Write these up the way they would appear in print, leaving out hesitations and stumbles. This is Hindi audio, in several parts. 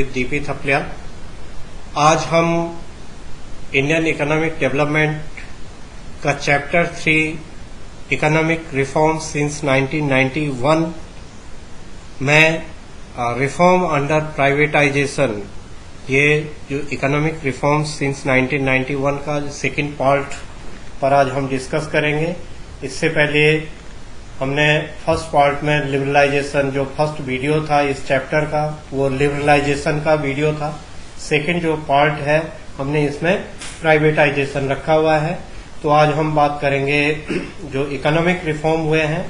दीपी थपलिया। आज हम इंडियन इकोनॉमिक डेवलपमेंट का चैप्टर 3 इकोनॉमिक रिफॉर्म सिंस 1991 में रिफॉर्म अंडर प्राइवेटाइजेशन, ये जो इकोनॉमिक रिफॉर्म सिंस 1991 का जो सेकेंड पार्ट पर आज हम डिस्कस करेंगे। इससे पहले हमने फर्स्ट पार्ट में लिबरलाइजेशन, जो फर्स्ट वीडियो था इस चैप्टर का, वो लिबरलाइजेशन का वीडियो था। सेकंड जो पार्ट है हमने इसमें प्राइवेटाइजेशन रखा हुआ है। तो आज हम बात करेंगे जो इकोनॉमिक रिफॉर्म हुए हैं,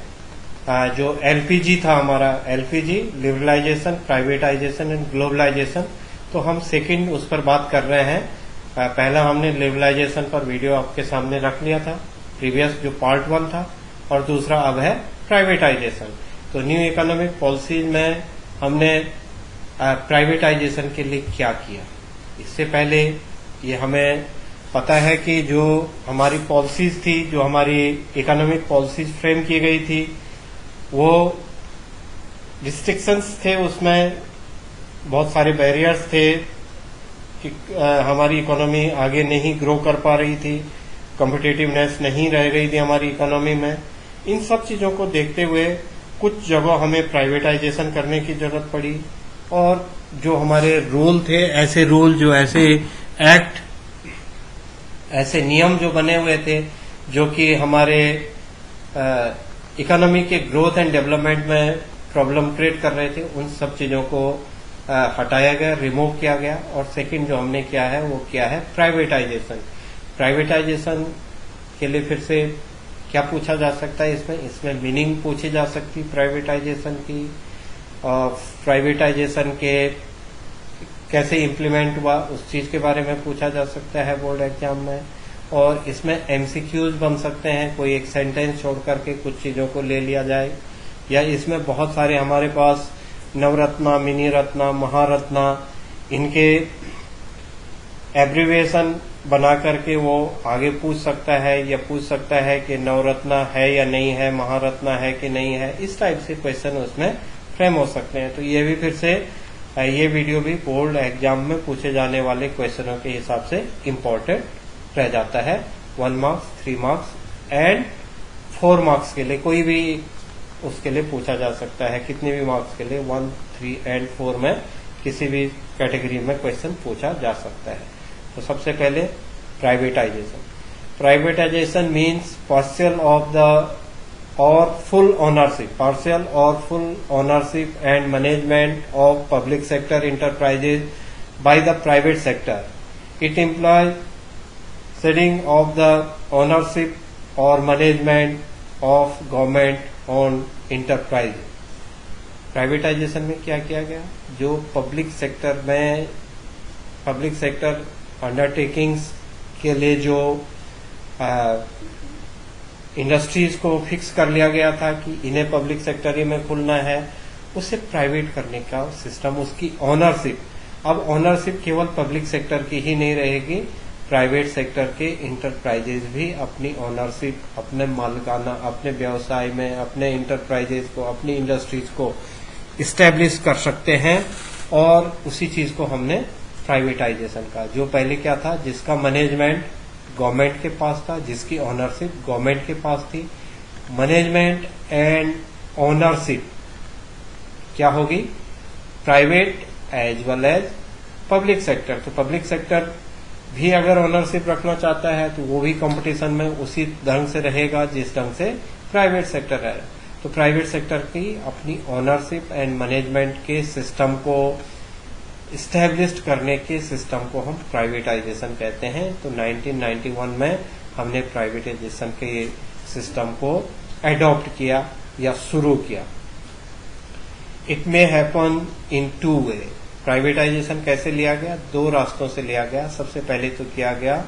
जो एलपीजी था हमारा, LPG liberalisation, privatisation and globalisation. तो हम सेकंड उस पर बात कर रहे हैं। पहला हमने लिबरलाइजेशन पर वीडियो आपके सामने रख लिया था, प्रीवियस जो पार्ट 1 था, और दूसरा अब है प्राइवेटाइजेशन। तो न्यू इकोनॉमिक पॉलिसीज में हमने प्राइवेटाइजेशन के लिए क्या किया। इससे पहले ये हमें पता है कि जो हमारी पॉलिसीज थी, जो हमारी इकोनॉमिक पॉलिसीज फ्रेम की गई थी, वो रिस्ट्रिक्शंस थे, उसमें बहुत सारे बैरियर्स थे कि हमारी इकोनॉमी आगे नहीं ग्रो कर पा रही थी, कॉम्पिटिटिवनेस नहीं रह गई थी हमारी इकोनॉमी में। इन सब चीजों को देखते हुए कुछ जगह हमें प्राइवेटाइजेशन करने की जरूरत पड़ी, और जो हमारे रूल थे, ऐसे रूल, जो ऐसे एक्ट, ऐसे नियम जो बने हुए थे जो कि हमारे इकोनॉमी के ग्रोथ एंड डेवलपमेंट में प्रॉब्लम क्रिएट कर रहे थे, उन सब चीजों को हटाया गया, रिमूव किया गया। और सेकंड जो हमने किया है वो क्या है, प्राइवेटाइजेशन। प्राइवेटाइजेशन के लिए फिर से क्या पूछा जा सकता है, इसमें मीनिंग पूछी जा सकती प्राइवेटाइजेशन की, और प्राइवेटाइजेशन के कैसे इम्प्लीमेंट हुआ उस चीज के बारे में पूछा जा सकता है बोर्ड एग्जाम में। और इसमें एमसीक्यूज बन सकते हैं, कोई एक सेंटेंस छोड़ करके कुछ चीजों को ले लिया जाए, या इसमें बहुत सारे हमारे पास नवरत्ना, मिनी रत्ना, महारत्ना, इनके एब्रीविएशन बना करके वो आगे पूछ सकता है, या पूछ सकता है कि नवरत्ना है या नहीं है, महारत्ना है कि नहीं है। इस टाइप से क्वेश्चन उसमें फ्रेम हो सकते हैं। तो ये भी फिर से ये वीडियो भी बोर्ड एग्जाम में पूछे जाने वाले क्वेश्चनों के हिसाब से इम्पोर्टेंट रह जाता है। 1 मार्क्स, 3 मार्क्स एंड 4 मार्क्स के लिए कोई भी उसके लिए पूछा जा सकता है। कितने भी मार्क्स के लिए 1, 3 एंड 4 में किसी भी कैटेगरी में क्वेश्चन पूछा जा सकता है। तो सबसे पहले privatisation. Privatisation means partial of the और फुल ओनरशिप, पार्शियल और full ownership and management of public sector enterprises by the private sector. It employ shedding of the ownership और management of government on enterprise. Privatisation में क्या किया गया, जो पब्लिक सेक्टर में, पब्लिक सेक्टर अंडरटेकिंग्स के लिए जो इंडस्ट्रीज को फिक्स कर लिया गया था कि इन्हें पब्लिक सेक्टर ही में खुलना है, उसे प्राइवेट करने का सिस्टम, उसकी ओनरशिप। अब ओनरशिप केवल पब्लिक सेक्टर की ही नहीं रहेगी, प्राइवेट सेक्टर के इंटरप्राइजेज भी अपनी ओनरशिप, अपने मालिकाना, अपने व्यवसाय में, अपने इंटरप्राइजेज को, अपनी इंडस्ट्रीज को इस्टेब्लिश कर सकते हैं। और उसी चीज को हमने प्राइवेटाइजेशन का, जो पहले क्या था, जिसका मैनेजमेंट गवर्नमेंट के पास था, जिसकी ओनरशिप गवर्नमेंट के पास थी, मैनेजमेंट एंड ओनरशिप क्या होगी, private as well as public sector. तो पब्लिक सेक्टर भी अगर ओनरशिप रखना चाहता है तो वो भी कंपटीशन में उसी ढंग से रहेगा जिस ढंग से प्राइवेट सेक्टर है। तो प्राइवेट सेक्टर की अपनी ओनरशिप एंड मैनेजमेंट के सिस्टम को इस्टेब्लिश करने के सिस्टम को हम प्राइवेटाइजेशन कहते हैं। तो 1991 में हमने प्राइवेटाइजेशन के सिस्टम को एडॉप्ट किया या शुरू किया। It may happen in 2 way. Privatisation कैसे लिया गया, 2 रास्तों से लिया गया। सबसे पहले तो किया गया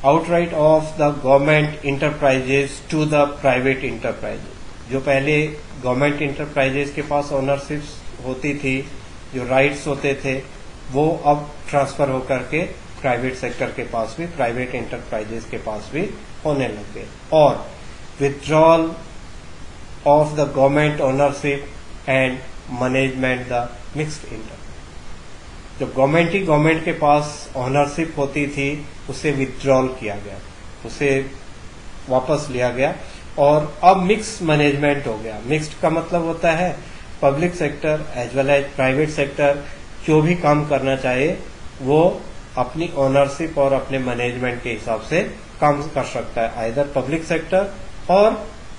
outright of the government enterprises to the private enterprises. जो पहले गवर्नमेंट इंटरप्राइजेज के पास ओनरशिप होती थी, जो राइट्स होते थे, वो अब ट्रांसफर होकर के प्राइवेट सेक्टर के पास भी, प्राइवेट इंटरप्राइजेज के पास भी होने लग गए। और withdrawal of the government ownership and management the mixed inter. जब गवर्नमेंट के पास ओनरशिप होती थी उसे विथड्रॉल किया गया, उसे वापस लिया गया और अब मिक्स मैनेजमेंट हो गया। मिक्स्ड का मतलब होता है public sector as well as private sector जो भी काम करना चाहे वो अपनी ओनरशिप और अपने मैनेजमेंट के हिसाब से काम कर सकता है, आइदर पब्लिक सेक्टर और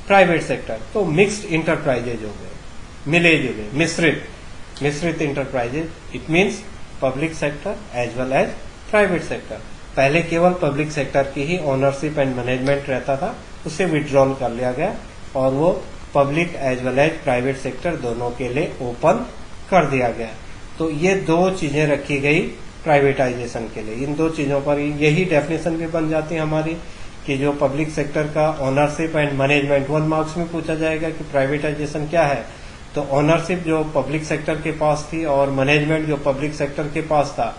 प्राइवेट सेक्टर। तो मिक्स्ड इंटरप्राइजेज हो गए, मिले जुले मिश्रित enterprises. It means public sector as well as private sector. पहले केवल पब्लिक सेक्टर की ही ओनरशिप एंड मैनेजमेंट रहता था, उसे विड्रॉल कर लिया गया और वो public as well as private sector दोनों के लिए ओपन कर दिया गया। तो ये दो चीजें रखी गई प्राइवेटाइजेशन के लिए। इन दो चीजों पर यही डेफिनेशन भी बन जाती है हमारी कि जो पब्लिक सेक्टर का ओनरशिप एंड मैनेजमेंट 1 मार्क्स में पूछा जाएगा कि प्राइवेटाइजेशन क्या है, तो ओनरशिप जो पब्लिक सेक्टर के पास थी और मैनेजमेंट जो पब्लिक सेक्टर के पास था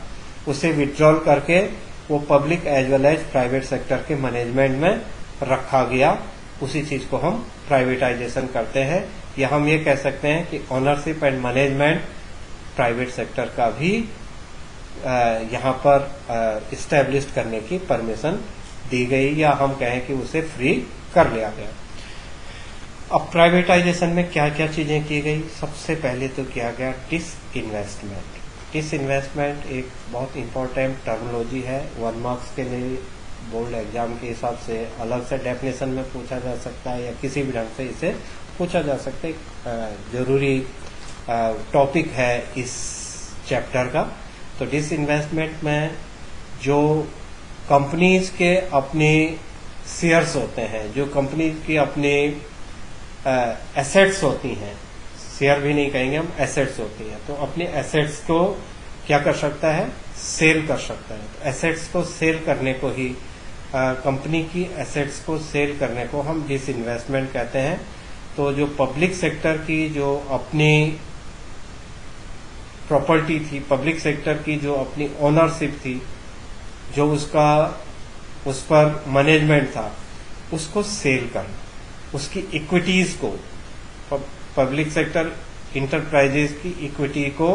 उसे विड्रॉल करके वो public as well as private sector के मैनेजमेंट में रखा गया। उसी चीज को हम प्राइवेटाइजेशन करते हैं, या हम ये कह सकते हैं कि ownership and management private sector का भी यहाँ पर इस्टेब्लिश करने की परमिशन दी गई, या हम कहें कि उसे फ्री कर लिया गया। अब प्राइवेटाइजेशन में क्या क्या चीजें की गई? सबसे पहले तो किया गया डिसइन्वेस्टमेंट। डिसइन्वेस्टमेंट एक बहुत इंपॉर्टेंट टर्मिनोलॉजी है, 1 मार्क्स के लिए बोर्ड एग्जाम के हिसाब से अलग से डेफिनेशन में पूछा जा सकता है या किसी भी ढंग से इसे पूछा जा सकता है। जरूरी टॉपिक है इस चैप्टर का। तो डिसइन्वेस्टमेंट में जो कंपनीज के अपने शेयर्स होते हैं, जो कंपनी की अपने एसेट्स होती हैं, शेयर भी नहीं कहेंगे हम, एसेट्स होती हैं, तो अपने एसेट्स को क्या कर सकता है? सेल कर सकता है। तो एसेट्स को सेल करने को ही कंपनी की एसेट्स को सेल करने को हम डिसइन्वेस्टमेंट कहते हैं। तो जो पब्लिक सेक्टर की जो अपनी प्रॉपर्टी थी, पब्लिक सेक्टर की जो अपनी ओनरशिप थी, जो उसका उस पर मैनेजमेंट था, उसको सेल करना, उसकी इक्विटीज को, पब्लिक सेक्टर इंटरप्राइजेज की इक्विटी को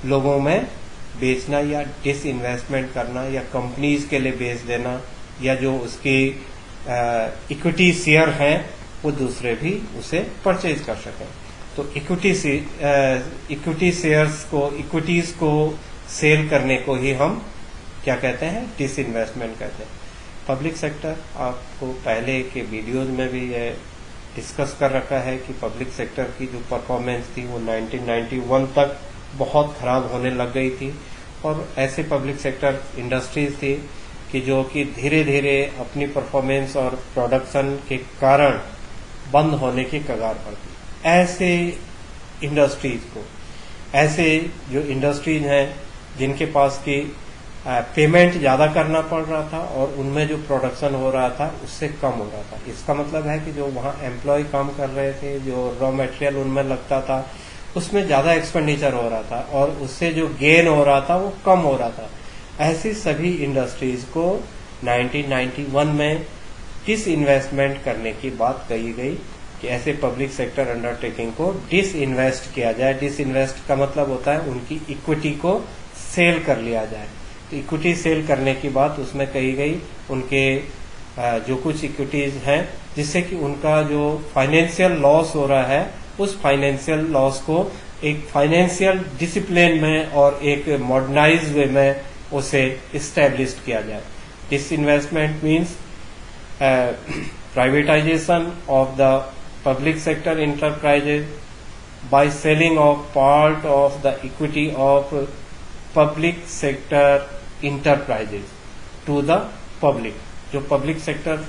लोगों में बेचना या डिसइन्वेस्टमेंट करना या कंपनीज के लिए बेच देना, या जो उसकी इक्विटी शेयर हैं वो दूसरे भी उसे परचेज कर सकें। तो इक्विटी शेयर्स को, इक्विटीज को सेल करने को ही हम क्या कहते हैं? डिसइन्वेस्टमेंट कहते हैं। पब्लिक सेक्टर, आपको पहले के वीडियोज में भी ये डिस्कस कर रखा है कि पब्लिक सेक्टर की जो परफॉर्मेंस थी वो 1991 तक बहुत खराब होने लग गई थी, और ऐसे पब्लिक सेक्टर इंडस्ट्रीज थी कि जो कि धीरे धीरे अपनी परफॉर्मेंस और प्रोडक्शन के कारण बंद होने की कगार पर थी। ऐसे इंडस्ट्रीज को, ऐसे जो इंडस्ट्रीज हैं जिनके पास की पेमेंट ज्यादा करना पड़ रहा था और उनमें जो प्रोडक्शन हो रहा था उससे कम हो रहा था। इसका मतलब है कि जो वहाँ एम्प्लॉय काम कर रहे थे, जो रॉ मटेरियल उनमें लगता था, उसमें ज्यादा एक्सपेंडिचर हो रहा था और उससे जो गेन हो रहा था वो कम हो रहा था। ऐसी सभी इंडस्ट्रीज को 1991 में डिसइन्वेस्टमेंट करने की बात कही गई कि ऐसे पब्लिक सेक्टर अंडरटेकिंग को डिसइन्वेस्ट किया जाए। डिसइन्वेस्ट का मतलब होता है उनकी इक्विटी को सेल कर लिया जाए। तो इक्विटी सेल करने की बात उसमें कही गई, उनके जो कुछ इक्विटीज हैं जिससे कि उनका जो फाइनेंशियल लॉस हो रहा है उस फाइनेंशियल लॉस को एक फाइनेंशियल डिसिप्लिन में और एक मॉडर्नाइज वे में उसे इस्टेब्लिश किया जाए। Disinvestment means privatisation of the public sector enterprises by selling of part of the equity of public sector enterprises to the public. जो पब्लिक सेक्टर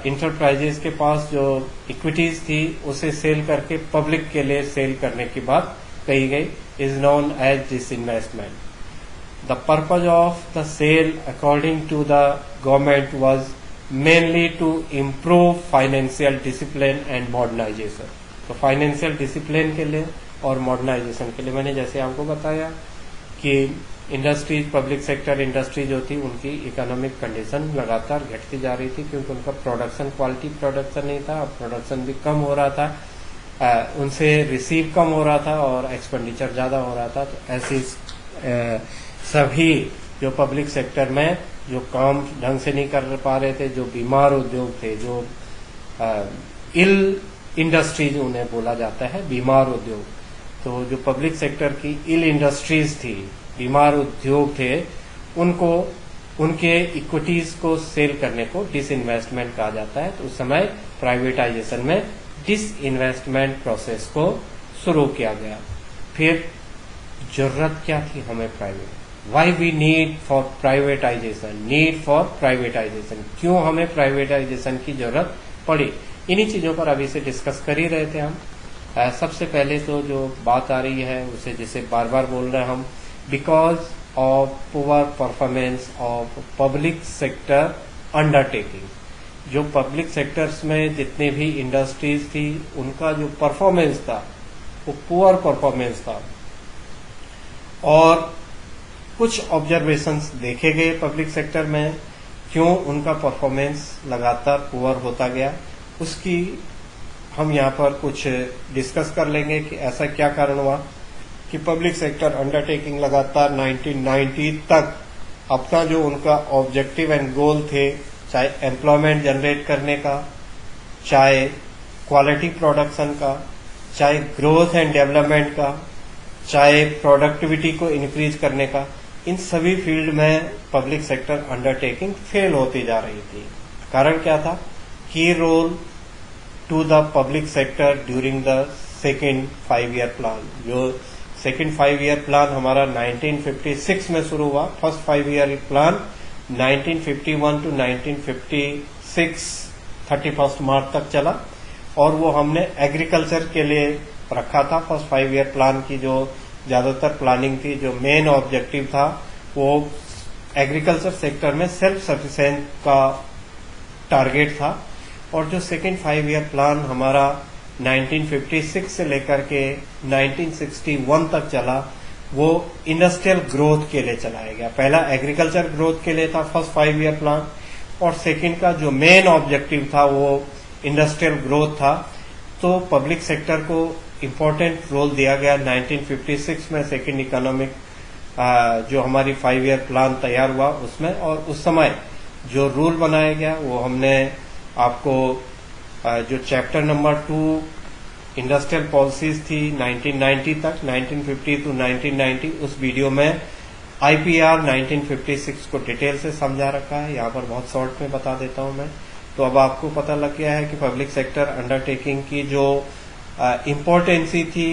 इंटरप्राइजेज के पास जो इक्विटीज थी उसे सेल करके पब्लिक के लिए सेल करने की बात कही गई, is known as disinvestment. The purpose of the sale according to the government was mainly to improve financial discipline and modernisation. तो फाइनेंशियल डिसिप्लिन के लिए और मॉडर्नाइजेशन के लिए मैंने जैसे आपको बताया कि इंडस्ट्रीज, पब्लिक सेक्टर इंडस्ट्री जो थी उनकी इकोनॉमिक कंडीशन लगातार घटती जा रही थी क्योंकि उनका प्रोडक्शन, क्वालिटी प्रोडक्शन नहीं था, अब प्रोडक्शन भी कम हो रहा था। उनसे रिसीव कम हो रहा था और एक्सपेंडिचर ज़्यादा हो रहा था। तो ऐसी सभी जो पब्लिक सेक्टर में जो काम ढंग से नहीं कर पा रहे थे, जो बीमार उद्योग थे, जो इल इंडस्ट्रीज उन्हें बोला जाता है, बीमार उद्योग, तो जो पब्लिक सेक्टर की इल इंडस्ट्रीज थी, बीमार उद्योग थे, उनको उनके इक्विटीज को सेल करने को डिसइन्वेस्टमेंट कहा जाता है। तो उस समय प्राइवेटाइजेशन में डिसइन्वेस्टमेंट प्रोसेस को शुरू किया गया। फिर जरूरत क्या थी हमें private, why we need for privatisation, need for privatisation, क्यों हमें प्राइवेटाइजेशन की जरूरत पड़ी, इन्हीं चीजों पर अभी से डिस्कस कर ही रहे थे हम। सबसे पहले तो जो बात आ रही है उसे जिसे बार बार बोल रहे हैं हम, because of poor performance of public sector undertaking. जो पब्लिक सेक्टर्स में जितने भी इंडस्ट्रीज थी उनका जो परफॉर्मेंस था वो पुअर परफॉर्मेंस था, और कुछ ऑब्जर्वेशंस देखे गए पब्लिक सेक्टर में, क्यों उनका परफॉर्मेंस लगातार पुअर होता गया, उसकी हम यहाँ पर कुछ डिस्कस कर लेंगे कि ऐसा क्या कारण हुआ कि पब्लिक सेक्टर अंडरटेकिंग लगातार 1990 तक अपना जो उनका ऑब्जेक्टिव एंड गोल थे, चाहे एम्प्लॉयमेंट जनरेट करने का, चाहे क्वालिटी प्रोडक्शन का, चाहे ग्रोथ एंड डेवलपमेंट का, चाहे प्रोडक्टिविटी को इंक्रीज करने का, इन सभी फील्ड में पब्लिक सेक्टर अंडरटेकिंग फेल होती जा रही थी। कारण क्या था? की role to the public sector during the second 5 year plan. जो सेकेंड 5 ईयर प्लान हमारा 1956 में शुरू हुआ, first 5 year plan 1951 to 1956 31 March तक चला, और वो हमने एग्रीकल्चर के लिए रखा था। फर्स्ट 5 ईयर प्लान की जो ज्यादातर प्लानिंग थी, जो मेन ऑब्जेक्टिव था, वो एग्रीकल्चर सेक्टर में सेल्फ सफिशिएंट का टारगेट था। और जो सेकेंड 5 ईयर प्लान हमारा 1956 से लेकर के 1961 तक चला, वो इंडस्ट्रियल ग्रोथ के लिए चलाया गया। पहला एग्रीकल्चर ग्रोथ के लिए था फर्स्ट 5 ईयर प्लान, और सेकेंड का जो मेन ऑब्जेक्टिव था वो इंडस्ट्रियल ग्रोथ था। तो पब्लिक सेक्टर को इम्पोर्टेंट रोल दिया गया 1956 में सेकेंड इकोनॉमिक जो हमारी 5 ईयर प्लान तैयार हुआ उसमें। और उस समय जो रूल बनाया गया वो हमने आपको जो चैप्टर नंबर 2 इंडस्ट्रियल पॉलिसीज थी 1990 तक, 1950 टू 1990, उस वीडियो में आईपीआर 1956 को डिटेल से समझा रखा है। यहाँ पर बहुत शॉर्ट में बता देता हूँ मैं। तो अब आपको पता लग गया है कि पब्लिक सेक्टर अंडरटेकिंग की जो इम्पोर्टेंसी थी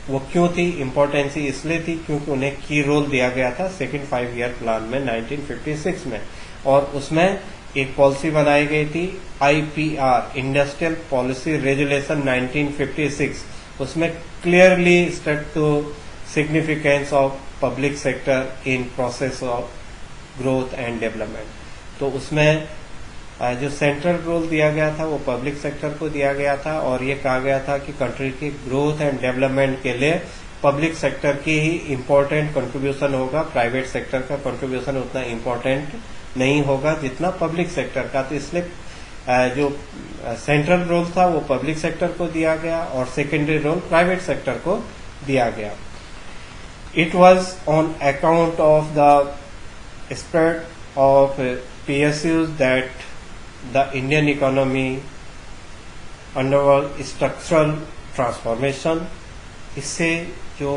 वो क्यों थी। इम्पोर्टेंसी इसलिए थी क्योंकि उन्हें की रोल दिया गया था सेकेंड 5 ईयर प्लान में 1956 में, और उसमें एक पॉलिसी बनाई गई थी आईपीआर, इंडस्ट्रियल पॉलिसी रेजुलेशन 1956। उसमें clearly state to significance of public sector in process of growth and development. तो उसमें जो सेंट्रल रोल दिया गया था वो पब्लिक सेक्टर को दिया गया था, और ये कहा गया था कि कंट्री के ग्रोथ एंड डेवलपमेंट के लिए पब्लिक सेक्टर की ही इम्पोर्टेंट कंट्रीब्यूशन होगा। प्राइवेट सेक्टर का कंट्रीब्यूशन उतना इम्पोर्टेंट नहीं होगा जितना पब्लिक सेक्टर का। तो इसलिए जो सेंट्रल रोल था वो पब्लिक सेक्टर को दिया गया और सेकेंडरी रोल प्राइवेट सेक्टर को दिया गया। It was on account of the spread of PSUs that the Indian economy underwent structural transformation। इससे जो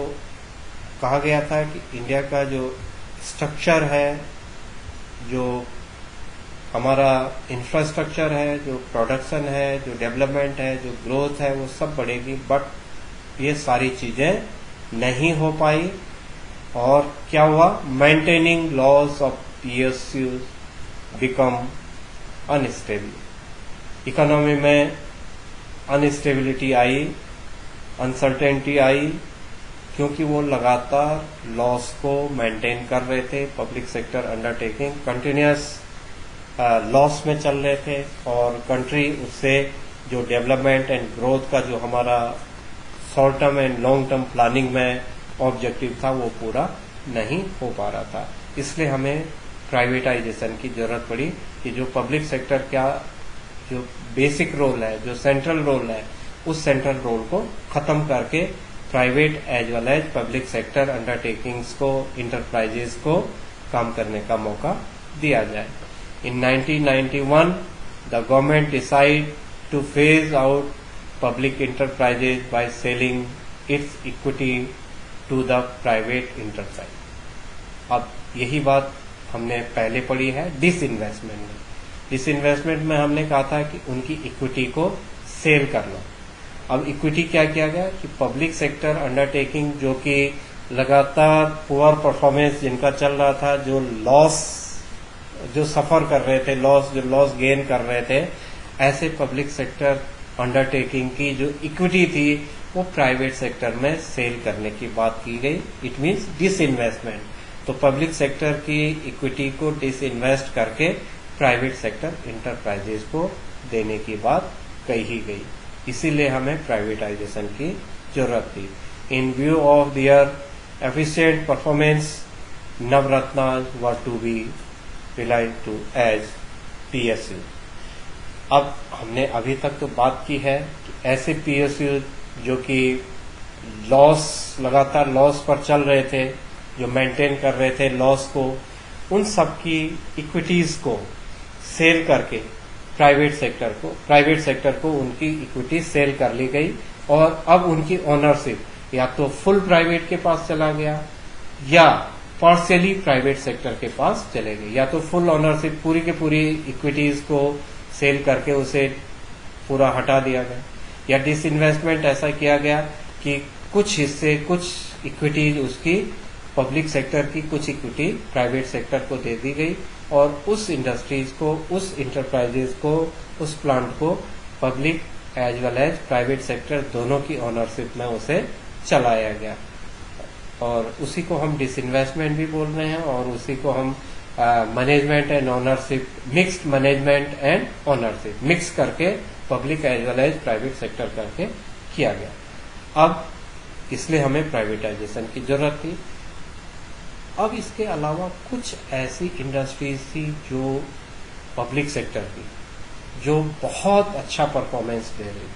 कहा गया था कि इंडिया का जो स्ट्रक्चर है, जो हमारा इंफ्रास्ट्रक्चर है, जो प्रोडक्शन है, जो डेवलपमेंट है, जो ग्रोथ है, वो सब बढ़ेगी, बट ये सारी चीजें नहीं हो पाई। और क्या हुआ? Maintaining loss of PSUs become unstable. Economy में अनस्टेबिलिटी आई, अनसर्टेनिटी आई, क्योंकि वो लगातार लॉस को मेंटेन कर रहे थे। Public sector undertaking continuous loss में चल रहे थे, और कंट्री उससे जो डेवलपमेंट एंड ग्रोथ का जो हमारा short term and long term planning में ऑब्जेक्टिव था वो पूरा नहीं हो पा रहा था। इसलिए हमें प्राइवेटाइजेशन की जरूरत पड़ी कि जो पब्लिक सेक्टर का जो बेसिक रोल है, जो सेंट्रल रोल है, उस सेंट्रल रोल को खत्म करके private as well as public sector undertakings को, इंटरप्राइजेस को काम करने का मौका दिया जाए। In 1991 the government decide to phase out public enterprises by selling its equity to the private enterprise. अब यही बात हमने पहले पढ़ी है डिसइन्वेस्टमेंट में। डिसइन्वेस्टमेंट में हमने कहा था कि उनकी इक्विटी को सेल करना। अब इक्विटी क्या किया गया कि पब्लिक सेक्टर अंडरटेकिंग जो कि लगातार पुअर परफॉर्मेंस जिनका चल रहा था, जो सफर कर रहे थे, जो लॉस गेन कर रहे थे, ऐसे पब्लिक सेक्टर अंडरटेकिंग की जो इक्विटी थी वो प्राइवेट सेक्टर में सेल करने की बात की गई। It means disinvestment. तो पब्लिक सेक्टर की इक्विटी को डिसइन्वेस्ट करके प्राइवेट सेक्टर इंटरप्राइजेस को देने की बात कही गई। इसीलिए हमें प्राइवेटाइजेशन की जरूरत थी। In view of their efficient performance Navratna were to be relied to as PSU. अब हमने अभी तक तो बात की है कि ऐसे पीएसयू जो कि लगातार लॉस पर चल रहे थे, जो मेंटेन कर रहे थे लॉस को, उन सब की इक्विटीज को सेल करके प्राइवेट सेक्टर को उनकी इक्विटी सेल कर ली गई और अब उनकी ओनरशिप या तो फुल प्राइवेट के पास चला गया या पार्शियली प्राइवेट सेक्टर के पास चले गए। या तो फुल ओनरशिप पूरी की पूरी इक्विटीज को सेल करके उसे पूरा हटा दिया गया, या डिसइन्वेस्टमेंट ऐसा किया गया कि कुछ हिस्से, कुछ इक्विटी उसकी पब्लिक सेक्टर की, कुछ इक्विटी प्राइवेट सेक्टर को दे दी गई और उस इंडस्ट्रीज को, उस इंटरप्राइजेज को, उस प्लांट को public as well as private sector दोनों की ओनरशिप में उसे चलाया गया। और उसी को हम डिसइन्वेस्टमेंट भी बोल रहे हैं और उसी को हम management and ownership, mixed management and ownership mix करके public as well as private sector करके किया गया। अब इसलिए हमें प्राइवेटाइजेशन की जरूरत थी। अब इसके अलावा कुछ ऐसी इंडस्ट्रीज थी जो पब्लिक सेक्टर की, जो बहुत अच्छा परफॉर्मेंस दे रही थी।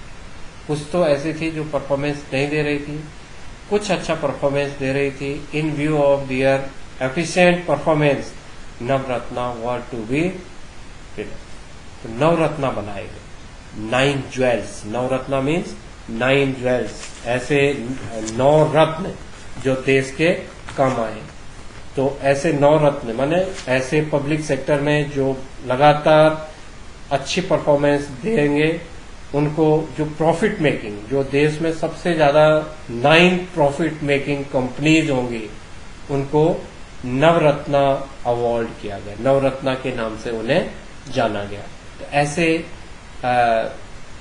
कुछ तो ऐसी थी जो परफॉर्मेंस नहीं दे रही थी, कुछ अच्छा परफॉर्मेंस दे रही थी। In view of their efficient performance Navratna were to be, तो नवरत्ना बनाए गए। 9 ज्वेल्स, नवरत्ना मीन्स 9 ज्वेल्स, ऐसे 9 रत्न जो देश के काम आए। तो ऐसे 9 रत्न माने ऐसे पब्लिक सेक्टर में जो लगातार अच्छी परफॉर्मेंस देंगे, उनको जो प्रॉफिट मेकिंग, जो देश में सबसे ज्यादा 9 प्रॉफिट मेकिंग कंपनीज होंगी, उनको नवरत्ना अवार्ड किया गया। नवरत्ना के नाम से उन्हें जाना गया। तो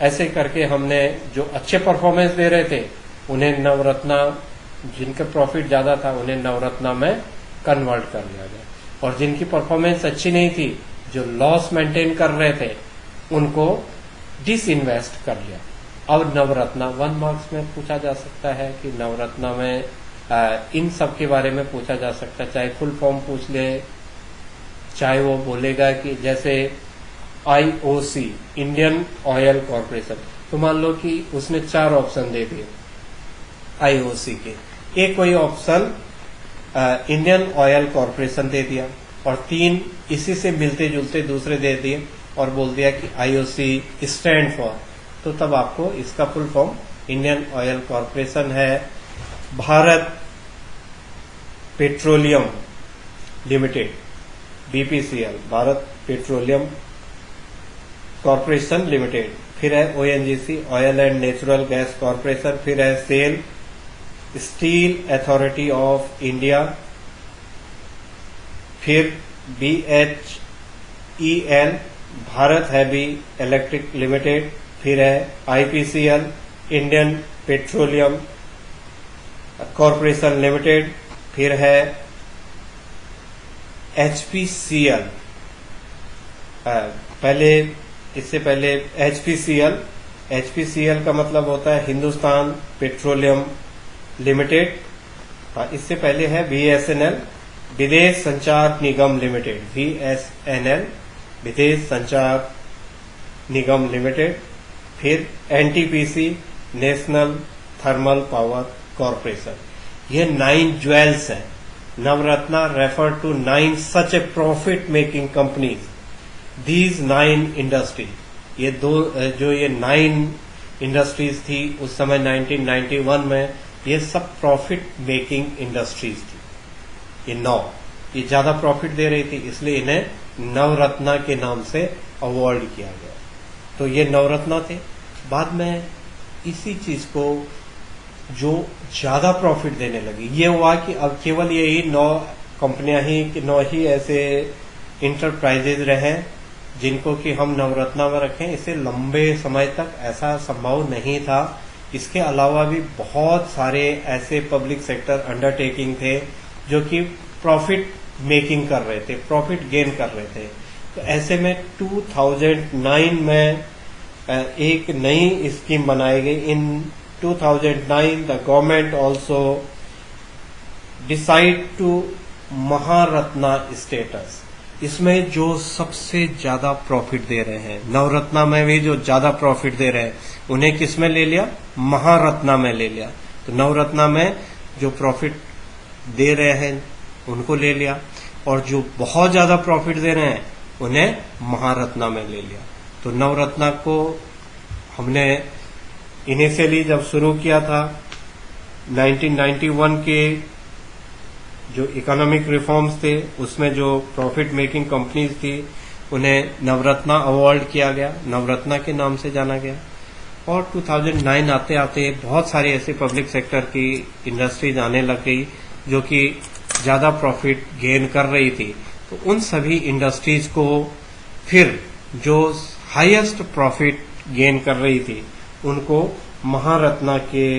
ऐसे करके हमने जो अच्छे परफॉर्मेंस दे रहे थे उन्हें नवरत्ना, जिनका प्रॉफिट ज्यादा था उन्हें नवरत्ना में कन्वर्ट कर लिया गया। और जिनकी परफॉर्मेंस अच्छी नहीं थी, जो लॉस मेंटेन कर रहे थे, उनको डिसइन्वेस्ट कर लिया। अब नवरत्ना 1 मार्क्स में पूछा जा सकता है कि नवरत्ना में इन सब के बारे में पूछा जा सकता है, चाहे फुल फॉर्म पूछ ले, चाहे वो बोलेगा कि जैसे IOC, इंडियन ऑयल कॉर्पोरेशन, तो मान लो कि उसने 4 ऑप्शन दे दिए IOC के, एक कोई ऑप्शन इंडियन ऑयल कॉर्पोरेशन दे दिया और 3 इसी से मिलते जुलते दूसरे दे दिए और बोल दिया कि IOC स्टैंड फॉर, तो तब आपको इसका full form Indian Oil Corporation है Bharat Petroleum Limited, BPCL, Bharat Petroleum Corporation Limited. फिर है ONGC, Oil and Natural Gas Corporation. फिर है SAIL Steel Authority of India. फिर BHEL, Bharat Heavy Electric Limited. फिर है IPCL, Indian Petroleum Corporation Limited. फिर है HPCL, इससे पहले HPCL का मतलब होता है हिंदुस्तान पेट्रोलियम लिमिटेड। इससे पहले है BSNL, Videsh Sanchar Nigam limited, BSNL, Videsh Sanchar Nigam Limited. फिर NTPC, National Thermal Power Corporation. ये 9 ज्वेल्स हैं। Navratna refer to 9 such a profit making companies. These 9 industries, ये दो जो ये 9 इंडस्ट्रीज थी उस समय 1991 में, ये सब प्रॉफिट मेकिंग इंडस्ट्रीज थी। ये 9 ये ज्यादा प्रॉफिट दे रही थी, इसलिए इन्हें नवरत्ना के नाम से अवार्ड किया गया। तो ये नवरत्ना थे। बाद में इसी चीज को जो ज्यादा प्रॉफिट देने लगी, ये हुआ कि अब केवल यही 9 कंपनियां ही 9 ही ऐसे इंटरप्राइजेज रहे जिनको कि हम नवरत्ना में रखें। इसे लंबे समय तक ऐसा संभव नहीं था। इसके अलावा भी बहुत सारे ऐसे पब्लिक सेक्टर अंडरटेकिंग थे जो कि प्रॉफिट मेकिंग कर रहे थे, प्रॉफिट गेन कर रहे थे। तो ऐसे में 2009 में एक नई स्कीम बनाई गई। In 2009 the government also decide to Maharatna status. इसमें जो सबसे ज्यादा प्रॉफिट दे रहे हैं, नवरत्ना में भी जो ज्यादा प्रॉफिट दे रहे हैं, उन्हें किस में ले लिया? महारत्ना में ले लिया। तो नवरत्ना में जो प्रॉफिट दे रहे हैं उनको ले लिया, और जो बहुत ज्यादा प्रॉफिट दे रहे हैं उन्हें महारत्ना में ले लिया। तो नवरत्ना को हमने इनिशियली जब शुरू किया था 1991 के जो इकोनॉमिक रिफॉर्म्स थे, उसमें जो प्रॉफिट मेकिंग कंपनीज थी उन्हें नवरत्ना अवार्ड किया गया, नवरत्ना के नाम से जाना गया। और 2009 आते आते बहुत सारी ऐसे पब्लिक सेक्टर की इंडस्ट्रीज आने लग गई जो कि ज्यादा प्रॉफिट गेन कर रही थी। तो उन सभी इंडस्ट्रीज को फिर जो हाईएस्ट प्रॉफिट गेन कर रही थी उनको महारत्ना के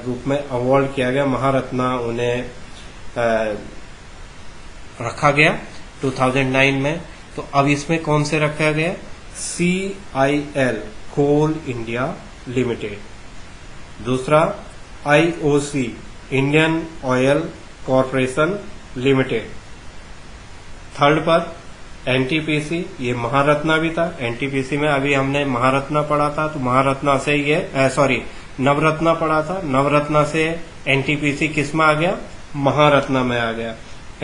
रूप में अवार्ड किया गया। महारत्ना उन्हें रखा गया 2009 में। तो अब इसमें कौन से रखा गया? CIL कोल इंडिया लिमिटेड, दूसरा IOC Indian oil corporation limited, third पर NTPC, ये महारत्ना भी था। NTPC में अभी हमने महारत्ना पढ़ा था, तो महारत्ना से ये नवरत्ना पढ़ा था, नवरत्ना से NTPC किस में आ गया? महारत्ना में आ गया।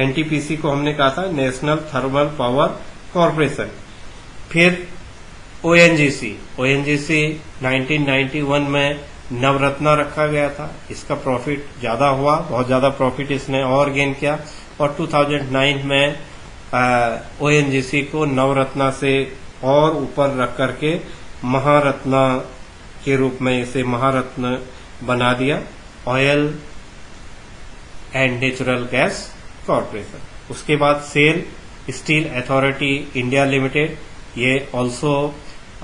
NTPC को हमने कहा था नेशनल थर्मल पावर कॉरपोरेशन। फिर ONGC 1991 में नवरत्ना रखा गया था। इसका प्रॉफिट ज्यादा हुआ, बहुत ज्यादा प्रॉफिट इसने और गेन किया, और 2009 में ONGC को नवरत्ना से और ऊपर रख करके महारत्ना के रूप में इसे महारत्न बना दिया, Oil and Natural Gas Corporation. उसके बाद SAIL Steel Authority India Limited, ये also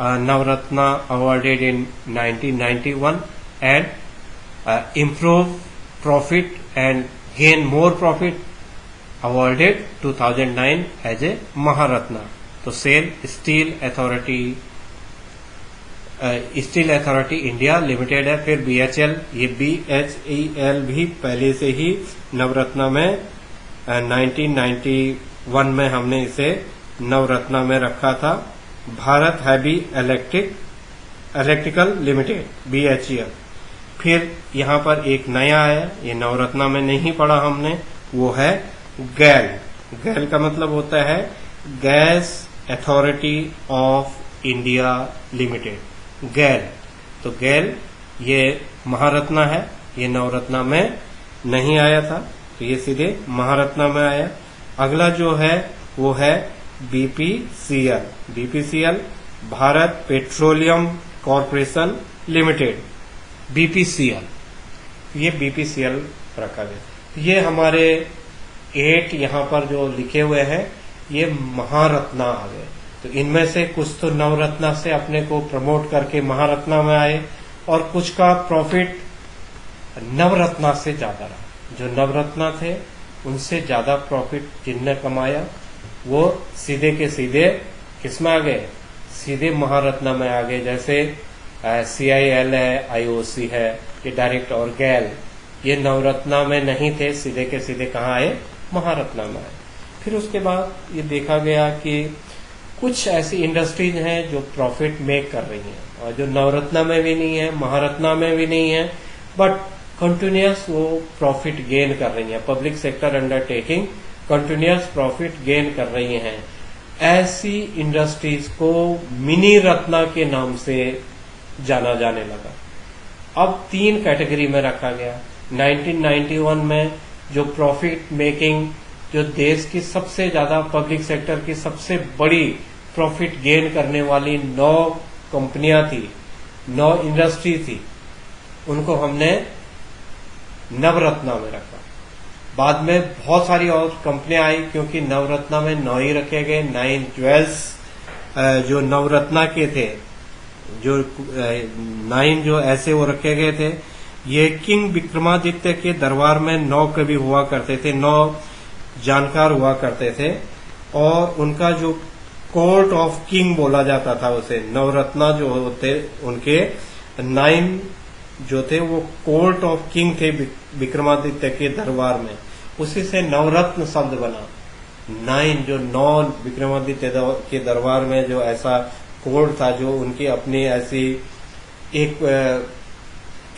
Navratna awarded in 1991 and improve profit and gain more profit awarded 2009 as a Maharatna। तो SAIL Steel Authority India Limited है। फिर BHEL, ये BHEL भी पहले से ही नवरत्ना में 1991 में हमने इसे नवरत्ना में रखा था। Bharat heavy electrical limited BHEL। फिर यहाँ पर एक नया है, ये नवरत्ना में नहीं पढ़ा हमने, वो है गैल। गैल का मतलब होता है gas authority of India limited, गैल। तो गैल ये महारत्ना है, ये नवरत्ना में नहीं आया था, तो ये सीधे महारत्ना में आया। अगला जो है वो है BPCL। BPCL Bharat petroleum corporation limited, BPCL। ये BPCL रखा गया। ये हमारे 8 यहाँ पर जो लिखे हुए हैं ये महारत्ना आ गए। तो इनमें से कुछ तो नवरत्ना से अपने को प्रमोट करके महारत्ना में आए, और कुछ का प्रॉफिट नवरत्ना से ज्यादा रहा। जो नवरत्ना थे उनसे ज्यादा प्रॉफिट जिनने कमाया वो सीधे के सीधे किसमें आ गए? सीधे महारत्ना में आ गए। जैसे CIL है, IOC है, ये डायरेक्ट, और गैल ये नवरत्ना में नहीं थे, सीधे के सीधे कहाँ आए? महारत्ना में आए। फिर उसके बाद ये देखा गया कि कुछ ऐसी इंडस्ट्रीज हैं जो प्रॉफिट मेक कर रही हैं और जो नवरत्ना में भी नहीं है, महारत्ना में भी नहीं है, बट कंटिन्यूअस वो प्रॉफिट गेन कर रही हैं। Public sector undertaking continuous profit gain कर रही हैं। ऐसी इंडस्ट्रीज को मिनी रत्ना के नाम से जाना जाने लगा। अब 3 कैटेगरी में रखा गया। 1991 में जो प्रॉफिट मेकिंग, जो देश की सबसे ज्यादा पब्लिक सेक्टर की सबसे बड़ी प्रॉफिट गेन करने वाली 9 कंपनियां थी, 9 इंडस्ट्री थी, उनको हमने नवरत्ना में रखा। बाद में बहुत सारी और कंपनियां आई, क्योंकि नवरत्ना में 9 ही रखे गए। 9 ज्वेल्स जो नवरत्ना के थे, जो 9 जो ऐसे वो रखे गए थे, ये किंग विक्रमादित्य के दरबार में 9 कवि हुआ करते थे, 9 जानकार हुआ करते थे, और उनका जो कोर्ट ऑफ किंग बोला जाता था उसे, नवरत्ना जो होते उनके 9 जो थे वो कोर्ट ऑफ किंग थे विक्रमादित्य के दरबार में, उसी से नवरत्न शब्द बना। 9 जो 9 विक्रमादित्य के दरबार में जो ऐसा कोर्ट था, जो उनकी अपनी ऐसी एक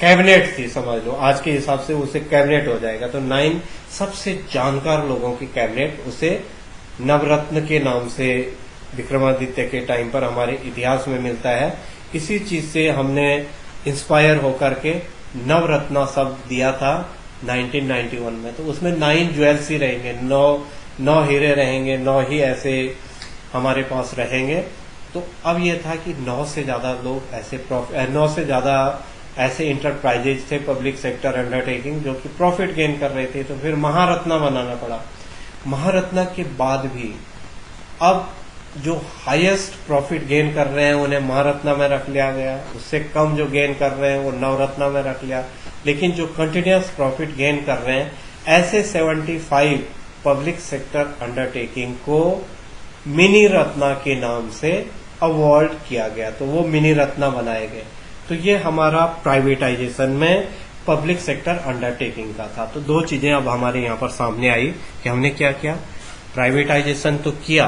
कैबिनेट थी, समझ लो आज के हिसाब से उसे कैबिनेट हो जाएगा, तो 9 सबसे जानकार लोगों की कैबिनेट, उसे नवरत्न के नाम से विक्रमादित्य के टाइम पर हमारे इतिहास में मिलता है। इसी चीज से हमने इंस्पायर होकर के नवरत्ना शब्द दिया था 1991 में। तो उसमें 9 ज्वेल्स ही रहेंगे, 9 हीरे रहेंगे, 9 ही ऐसे हमारे पास रहेंगे। तो अब यह था कि 9 से ज्यादा लोग ऐसे 9 से ज्यादा ऐसे इंटरप्राइजेज थे पब्लिक सेक्टर अंडरटेकिंग जो कि प्रॉफिट गेन कर रहे थे, तो फिर महारत्ना बनाना पड़ा। महारत्ना के बाद भी अब जो हाईएस्ट प्रॉफिट गेन कर रहे हैं उन्हें महारत्ना में रख लिया गया, उससे कम जो गेन कर रहे हैं वो नवरत्ना में रख लिया। लेकिन जो कंटिन्यूअस प्रॉफिट गेन कर रहे हैं, ऐसे 75 पब्लिक सेक्टर अंडरटेकिंग को मिनी रत्ना के नाम से अवार्ड किया गया, तो वो मिनी रत्ना बनाए गए। तो ये हमारा प्राइवेटाइजेशन में पब्लिक सेक्टर अंडरटेकिंग का था। तो 2 चीजें अब हमारे यहाँ पर सामने आई कि हमने क्या किया। प्राइवेटाइजेशन तो किया,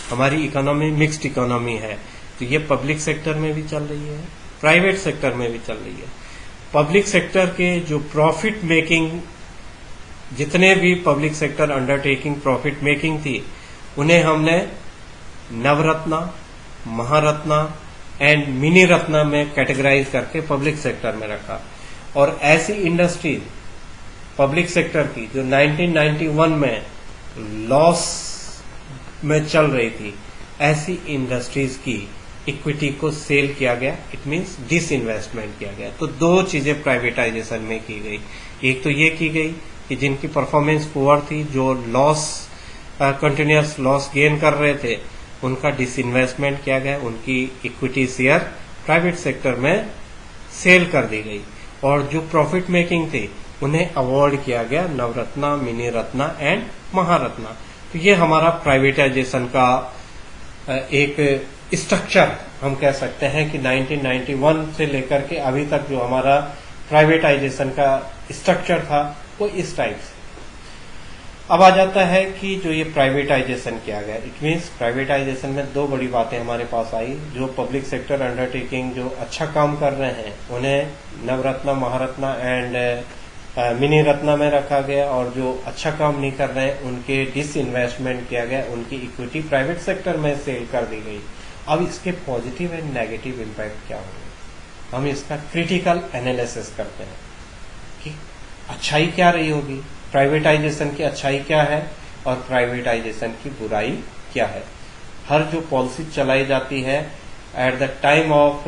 हमारी इकोनॉमी मिक्स्ड इकोनॉमी है, तो ये पब्लिक सेक्टर में भी चल रही है, प्राइवेट सेक्टर में भी चल रही है। पब्लिक सेक्टर के जो प्रॉफिट मेकिंग, जितने भी public sector undertaking profit making थी, उन्हें हमने नवरत्ना, महारत्ना एंड मिनी रत्ना में कैटेगराइज करके पब्लिक सेक्टर में रखा। और ऐसी इंडस्ट्रीज पब्लिक सेक्टर की जो 1991 में लॉस में चल रही थी, ऐसी इंडस्ट्रीज की इक्विटी को सेल किया गया, इट मींस डिसइन्वेस्टमेंट किया गया। तो 2 चीजें प्राइवेटाइजेशन में की गई। एक तो ये की गई कि जिनकी परफॉर्मेंस पुअर थी, जो लॉस कंटिन्यूअस लॉस गेन कर रहे थे, उनका डिसइन्वेस्टमेंट किया गया, उनकी इक्विटी शेयर प्राइवेट सेक्टर में सेल कर दी गई। और जो प्रॉफिट मेकिंग थी, उन्हें अवार्ड किया गया नवरत्ना, मिनी रत्ना एंड महारत्ना। तो ये हमारा प्राइवेटाइजेशन का एक स्ट्रक्चर हम कह सकते हैं कि 1991 से लेकर के अभी तक जो हमारा प्राइवेटाइजेशन का स्ट्रक्चर था वो इस टाइप से। अब आ जाता है कि जो ये प्राइवेटाइजेशन किया गया, इट मीन्स प्राइवेटाइजेशन में 2 बड़ी बातें हमारे पास आई। जो पब्लिक सेक्टर अंडरटेकिंग जो अच्छा काम कर रहे हैं, उन्हें नवरत्ना, महारत्ना एंड मिनी रत्ना में रखा गया, और जो अच्छा काम नहीं कर रहे हैं उनके डिसइन्वेस्टमेंट किया गया, उनकी इक्विटी प्राइवेट सेक्टर में सेल कर दी गई। अब इसके पॉजिटिव एंड नेगेटिव इम्पैक्ट क्या होंगे, हम इसका क्रिटिकल एनालिसिस करते हैं कि अच्छाई क्या रही होगी, प्राइवेटाइजेशन की अच्छाई क्या है और प्राइवेटाइजेशन की बुराई क्या है। हर जो पॉलिसी चलाई जाती है एट द टाइम ऑफ,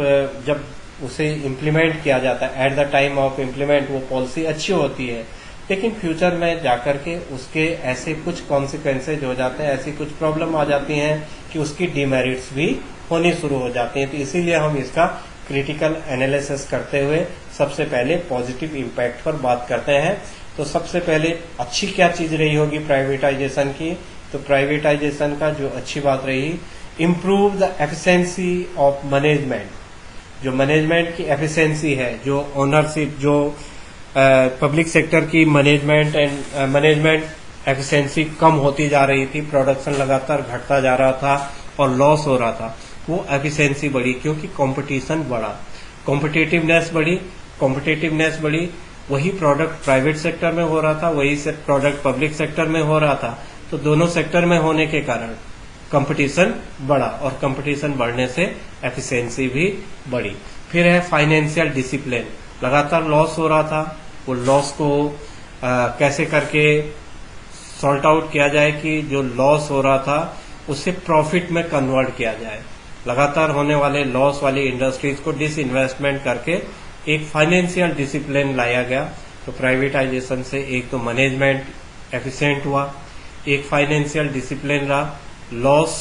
जब उसे इम्प्लीमेंट किया जाता है, at the time of implement वो पॉलिसी अच्छी होती है, लेकिन फ्यूचर में जाकर के उसके ऐसे कुछ कॉन्सिक्वेंसेज हो जाते हैं, ऐसी कुछ प्रॉब्लम आ जाती हैं कि उसकी डिमेरिट्स भी होनी शुरू हो जाती हैं। तो इसीलिए हम इसका क्रिटिकल एनालिसिस करते हुए सबसे पहले पॉजिटिव इम्पैक्ट पर बात करते हैं। तो सबसे पहले अच्छी क्या चीज रही होगी प्राइवेटाइजेशन की, तो प्राइवेटाइजेशन का जो अच्छी बात रही, improve the efficiency of management. जो मैनेजमेंट की एफिशिएंसी है, जो ओनरशिप, जो पब्लिक सेक्टर की मैनेजमेंट एफिशिएंसी कम होती जा रही थी, प्रोडक्शन लगातार घटता जा रहा था, और लॉस हो रहा था, वो एफिशिएंसी बढ़ी क्योंकि कंपटीशन बढ़ा, कॉम्पिटिटिवनेस बढ़ी। वही प्रोडक्ट प्राइवेट सेक्टर में हो रहा था, वही प्रोडक्ट पब्लिक सेक्टर में हो रहा था, तो दोनों सेक्टर में होने के कारण कंपटीशन बढ़ा और कंपटीशन बढ़ने से एफिशिएंसी भी बढ़ी। फिर है फाइनेंशियल डिसिप्लिन, लगातार लॉस हो रहा था, वो लॉस को कैसे करके सॉल्ट आउट किया जाए कि जो लॉस हो रहा था उसे प्रॉफिट में कन्वर्ट किया जाए। लगातार होने वाले लॉस वाली इंडस्ट्रीज को डिसइन्वेस्टमेंट करके एक फाइनेंशियल डिसिप्लिन लाया गया। तो प्राइवेटाइजेशन से एक तो मैनेजमेंट एफिशिएंट हुआ, एक फाइनेंशियल डिसिप्लिन रहा, लॉस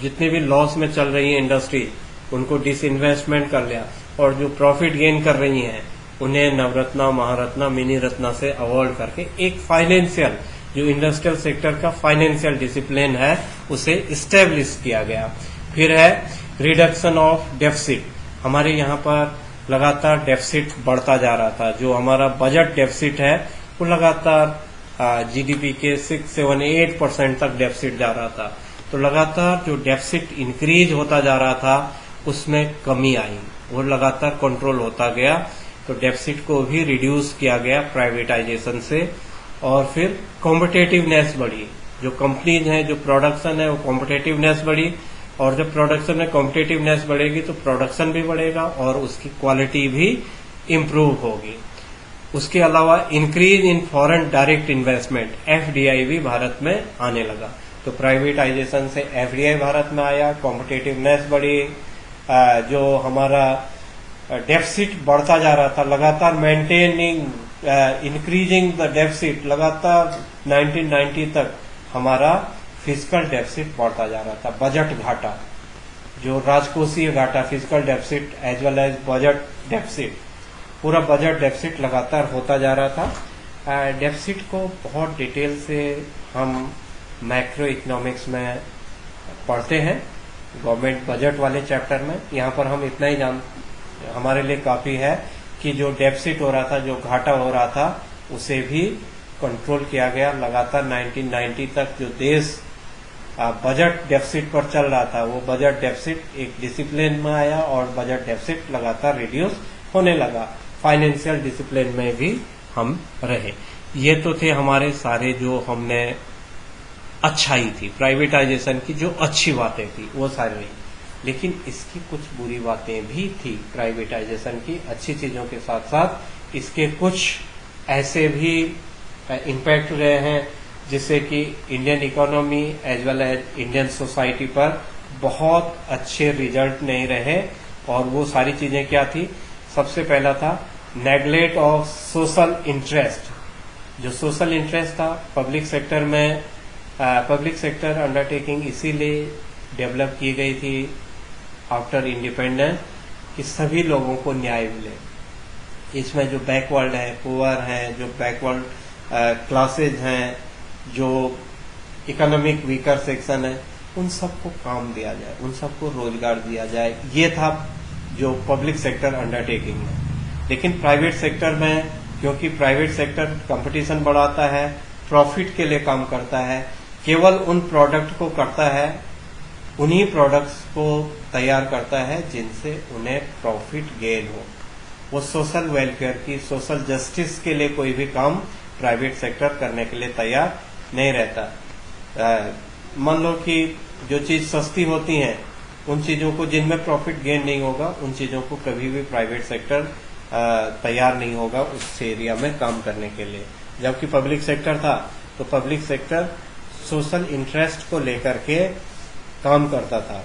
जितने भी लॉस में चल रही है इंडस्ट्री उनको डिसइन्वेस्टमेंट कर लिया, और जो प्रॉफिट गेन कर रही हैं उन्हें नवरत्ना, महारत्ना, मिनी रत्ना से अवॉर्ड करके एक फाइनेंशियल जो इंडस्ट्रियल सेक्टर का फाइनेंशियल डिसिप्लिन है उसे इस्टेब्लिश किया गया। फिर है रिडक्शन ऑफ डेफिसिट, हमारे यहाँ पर लगातार डेफिसिट बढ़ता जा रहा था, जो हमारा बजट डेफिसिट है वो लगातार जीडीपी के 6-7-8% तक डेफिसिट जा रहा था। तो लगातार जो डेफिसिट इंक्रीज होता जा रहा था उसमें कमी आई, वो लगातार कंट्रोल होता गया। तो डेफिसिट को भी रिड्यूस किया गया प्राइवेटाइजेशन से। और फिर कॉम्पिटेटिवनेस बढ़ी, जो कंपनीज हैं, जो प्रोडक्शन है वो कॉम्पिटेटिवनेस बढ़ी, और जब प्रोडक्शन में कॉम्पिटेटिवनेस बढ़ेगी तो प्रोडक्शन भी बढ़ेगा और उसकी क्वालिटी भी इम्प्रूव होगी। उसके अलावा increase in foreign direct investment, FDI भी भारत में आने लगा। तो प्राइवेटाइजेशन से एफडीआई भारत में आया, कॉम्पिटेटिवनेस बढ़ी, जो हमारा डेफिसिट बढ़ता जा रहा था लगातार, मेंटेनिंग इंक्रीजिंग द डेफिसिट, लगातार 1990 तक हमारा फिजिकल डेफिसिट बढ़ता जा रहा था। बजट घाटा, जो राजकोषीय घाटा, fiscal deficit as well as budget deficit, पूरा बजट डेफिसिट लगातार होता जा रहा था। डेफिसिट को बहुत डिटेल से हम मैक्रो इकोनॉमिक्स में पढ़ते हैं गवर्नमेंट बजट वाले चैप्टर में। यहाँ पर हम इतना ही हमारे लिए काफी है कि जो डेफिसिट हो रहा था, जो घाटा हो रहा था, उसे भी कंट्रोल किया गया। लगातार 1990 तक जो देश बजट डेफिसिट पर चल रहा था, वो बजट डेफिसिट एक डिसिप्लिन में आया और बजट डेफिसिट लगातार रिड्यूस होने लगा। फाइनेंशियल डिसिप्लिन में भी हम रहे। ये तो थे हमारे सारे जो हमने अच्छाई थी प्राइवेटाइजेशन की, जो अच्छी बातें थी वो सारी रही। लेकिन इसकी कुछ बुरी बातें भी थी प्राइवेटाइजेशन की। अच्छी चीजों के साथ साथ इसके कुछ ऐसे भी इम्पैक्ट रहे हैं जिससे कि Indian economy as well as Indian society पर बहुत अच्छे रिजल्ट नहीं रहे। और वो सारी चीजें क्या थी? सबसे पहला था नेग्लेक्ट ऑफ सोशल इंटरेस्ट। जो सोशल इंटरेस्ट था पब्लिक सेक्टर में, पब्लिक सेक्टर अंडरटेकिंग इसीलिए डेवलप की गई थी आफ्टर इंडिपेंडेंस कि सभी लोगों को न्याय मिले। इसमें जो बैकवर्ड है, पुअर हैं, जो बैकवर्ड क्लासेज हैं, जो इकोनॉमिक वीकर सेक्शन है, उन सबको काम दिया जाए, उन सबको रोजगार दिया जाए। ये था जो पब्लिक सेक्टर अंडरटेकिंग है। लेकिन प्राइवेट सेक्टर में, क्योंकि प्राइवेट सेक्टर कंपटीशन बढ़ाता है, प्रॉफिट के लिए काम करता है, केवल उन प्रोडक्ट को करता है, उन्हीं प्रोडक्ट्स को तैयार करता है जिनसे उन्हें प्रॉफिट गेन हो। वो सोशल वेलफेयर की, सोशल जस्टिस के लिए कोई भी काम प्राइवेट सेक्टर करने के लिए तैयार नहीं रहता। मान लो कि जो चीज सस्ती होती हैं, उन चीजों को जिनमें प्रॉफिट गेन नहीं होगा, उन चीजों को कभी भी प्राइवेट सेक्टर तैयार नहीं होगा उस एरिया में काम करने के लिए। जबकि पब्लिक सेक्टर था तो पब्लिक सेक्टर सोशल इंटरेस्ट को लेकर के काम करता था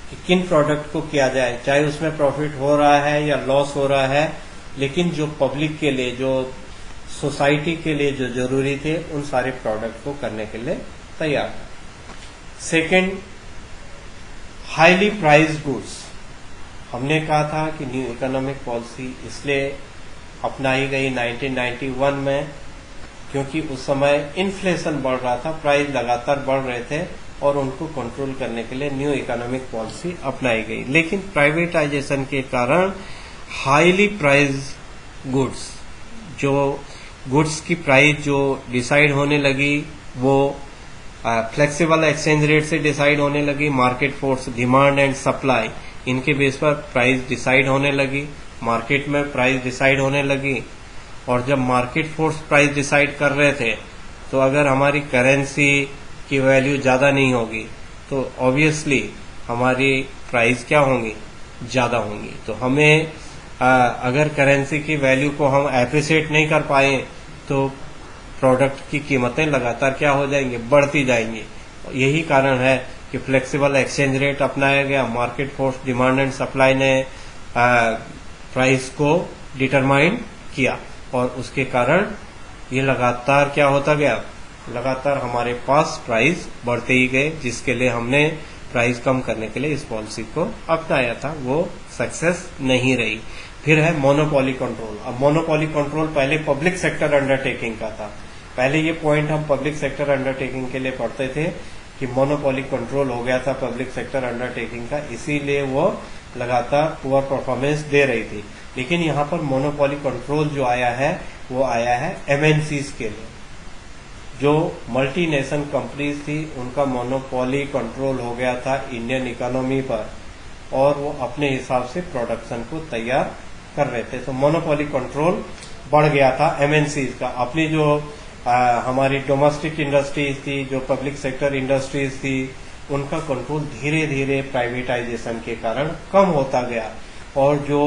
कि किन प्रोडक्ट को किया जाए, चाहे उसमें प्रॉफिट हो रहा है या लॉस हो रहा है, लेकिन जो पब्लिक के लिए, जो सोसाइटी के लिए जो जरूरी थे, उन सारे प्रोडक्ट को करने के लिए तैयार था। Second, highly priced goods. हमने कहा था कि न्यू इकोनॉमिक पॉलिसी इसलिए अपनाई गई 1991 में क्योंकि उस समय इन्फ्लेशन बढ़ रहा था, प्राइस लगातार बढ़ रहे थे और उनको कंट्रोल करने के लिए न्यू इकोनॉमिक पॉलिसी अपनाई गई। लेकिन प्राइवेटाइजेशन के कारण हाईली प्राइस्ड गुड्स, जो गुड्स की प्राइस जो डिसाइड होने लगी वो फ्लेक्सिबल एक्सचेंज रेट से डिसाइड होने लगी, market force, demand and supply, इनके बेस पर प्राइस डिसाइड होने लगी, मार्केट में प्राइस डिसाइड होने लगी। और जब मार्केट फोर्स प्राइस डिसाइड कर रहे थे तो अगर हमारी करेंसी की वैल्यू ज्यादा नहीं होगी तो ऑब्वियसली हमारी प्राइस क्या होंगी, ज्यादा होंगी। तो हमें अगर करेंसी की वैल्यू को हम एप्रिशिएट नहीं कर पाए तो प्रोडक्ट की कीमतें लगातार क्या हो जाएंगी, बढ़ती जाएंगी। यही कारण है कि फ्लेक्सिबल एक्सचेंज रेट अपनाया गया, market force, demand and supply ने प्राइस को डिटरमाइन किया और उसके कारण ये लगातार क्या होता गया, लगातार हमारे पास प्राइस बढ़ते ही गए, जिसके लिए हमने प्राइस कम करने के लिए इस पॉलिसी को अपनाया था, वो सक्सेस नहीं रही। फिर है मोनोपोली कंट्रोल। अब मोनोपोली कंट्रोल पहले पब्लिक सेक्टर अंडरटेकिंग का था। पहले ये पॉइंट हम पब्लिक सेक्टर अंडरटेकिंग के लिए पढ़ते थे कि मोनोपोली कंट्रोल हो गया था पब्लिक सेक्टर अंडरटेकिंग का, इसीलिए वो लगातार पुअर परफॉर्मेंस दे रही थी। लेकिन यहाँ पर मोनोपोली कंट्रोल जो आया है वो आया है एमएनसीज के लिए। जो मल्टीनेशनल कंपनीज थी उनका मोनोपोली कंट्रोल हो गया था इंडियन इकोनॉमी पर और वो अपने हिसाब से प्रोडक्शन को तैयार कर रहे थे। तो मोनोपोली कंट्रोल बढ़ गया था एमएनसीज का। अपनी जो हमारी डोमेस्टिक इंडस्ट्रीज थी, जो पब्लिक सेक्टर इंडस्ट्रीज थी, उनका कंट्रोल धीरे धीरे प्राइवेटाइजेशन के कारण कम होता गया और जो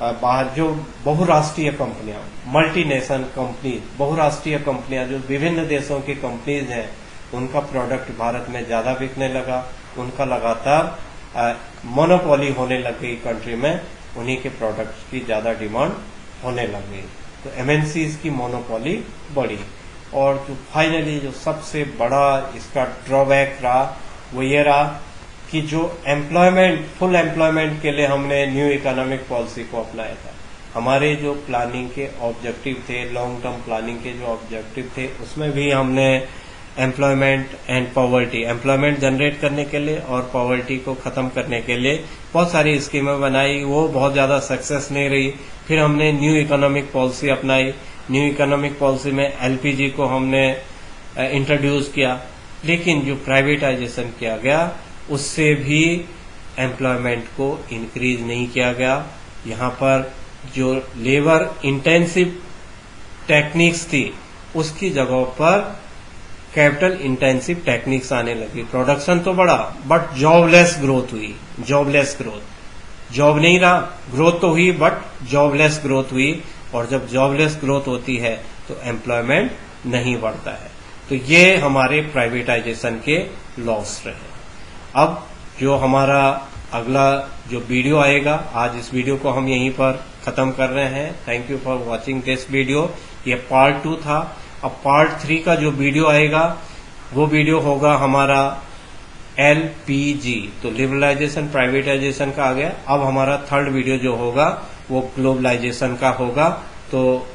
बाहर जो बहुराष्ट्रीय कंपनियां, मल्टीनेशनल कंपनी, बहुराष्ट्रीय कंपनियां जो विभिन्न देशों की कंपनीज हैं, उनका प्रोडक्ट भारत में ज्यादा बिकने लगा, उनका लगातार मोनोपोली होने लग गई कंट्री में, उन्हीं के प्रोडक्ट्स की ज्यादा डिमांड होने लग गई। तो एमएनसीज की मोनोपोली बढ़ी और जो फाइनली जो सबसे बड़ा इसका ड्रॉबैक रहा वो ये रहा कि जो एम्प्लॉयमेंट, फुल एम्प्लॉयमेंट के लिए हमने न्यू इकोनॉमिक पॉलिसी को अपनाया था। हमारे जो प्लानिंग के ऑब्जेक्टिव थे, लॉन्ग टर्म प्लानिंग के जो ऑब्जेक्टिव थे, उसमें भी हमने employment and poverty, employment generate करने के लिए और पॉवर्टी को खत्म करने के लिए बहुत सारी स्कीमें बनाई, वो बहुत ज्यादा सक्सेस नहीं रही। फिर हमने न्यू इकोनॉमिक पॉलिसी अपनाई। न्यू इकोनॉमिक पॉलिसी में एलपीजी को हमने इंट्रोड्यूस किया, लेकिन जो प्राइवेटाइजेशन किया गया उससे भी एम्प्लॉयमेंट को इंक्रीज नहीं किया गया। यहाँ पर जो लेबर इंटेंसिव टेक्निक्स थी उसकी जगह पर कैपिटल इंटेंसिव टेक्निक्स आने लगी। प्रोडक्शन तो बढ़ा बट जॉबलेस ग्रोथ हुई, जॉबलेस ग्रोथ, जॉब नहीं रहा, ग्रोथ तो हुई बट जॉबलेस ग्रोथ हुई। और जब जॉबलेस ग्रोथ होती है तो एम्प्लॉयमेंट नहीं बढ़ता है। तो ये हमारे प्राइवेटाइजेशन के लॉस रहे। अब जो हमारा अगला जो वीडियो आएगा, आज इस वीडियो को हम यहीं पर खत्म कर रहे हैं। Thank you for watching this video. ये पार्ट 2 था। अब पार्ट 3 का जो वीडियो आएगा वो वीडियो होगा हमारा एलपीजी, तो लिबरलाइजेशन प्राइवेटाइजेशन का आ गया। अब हमारा थर्ड वीडियो जो होगा वो ग्लोबलाइजेशन का होगा। तो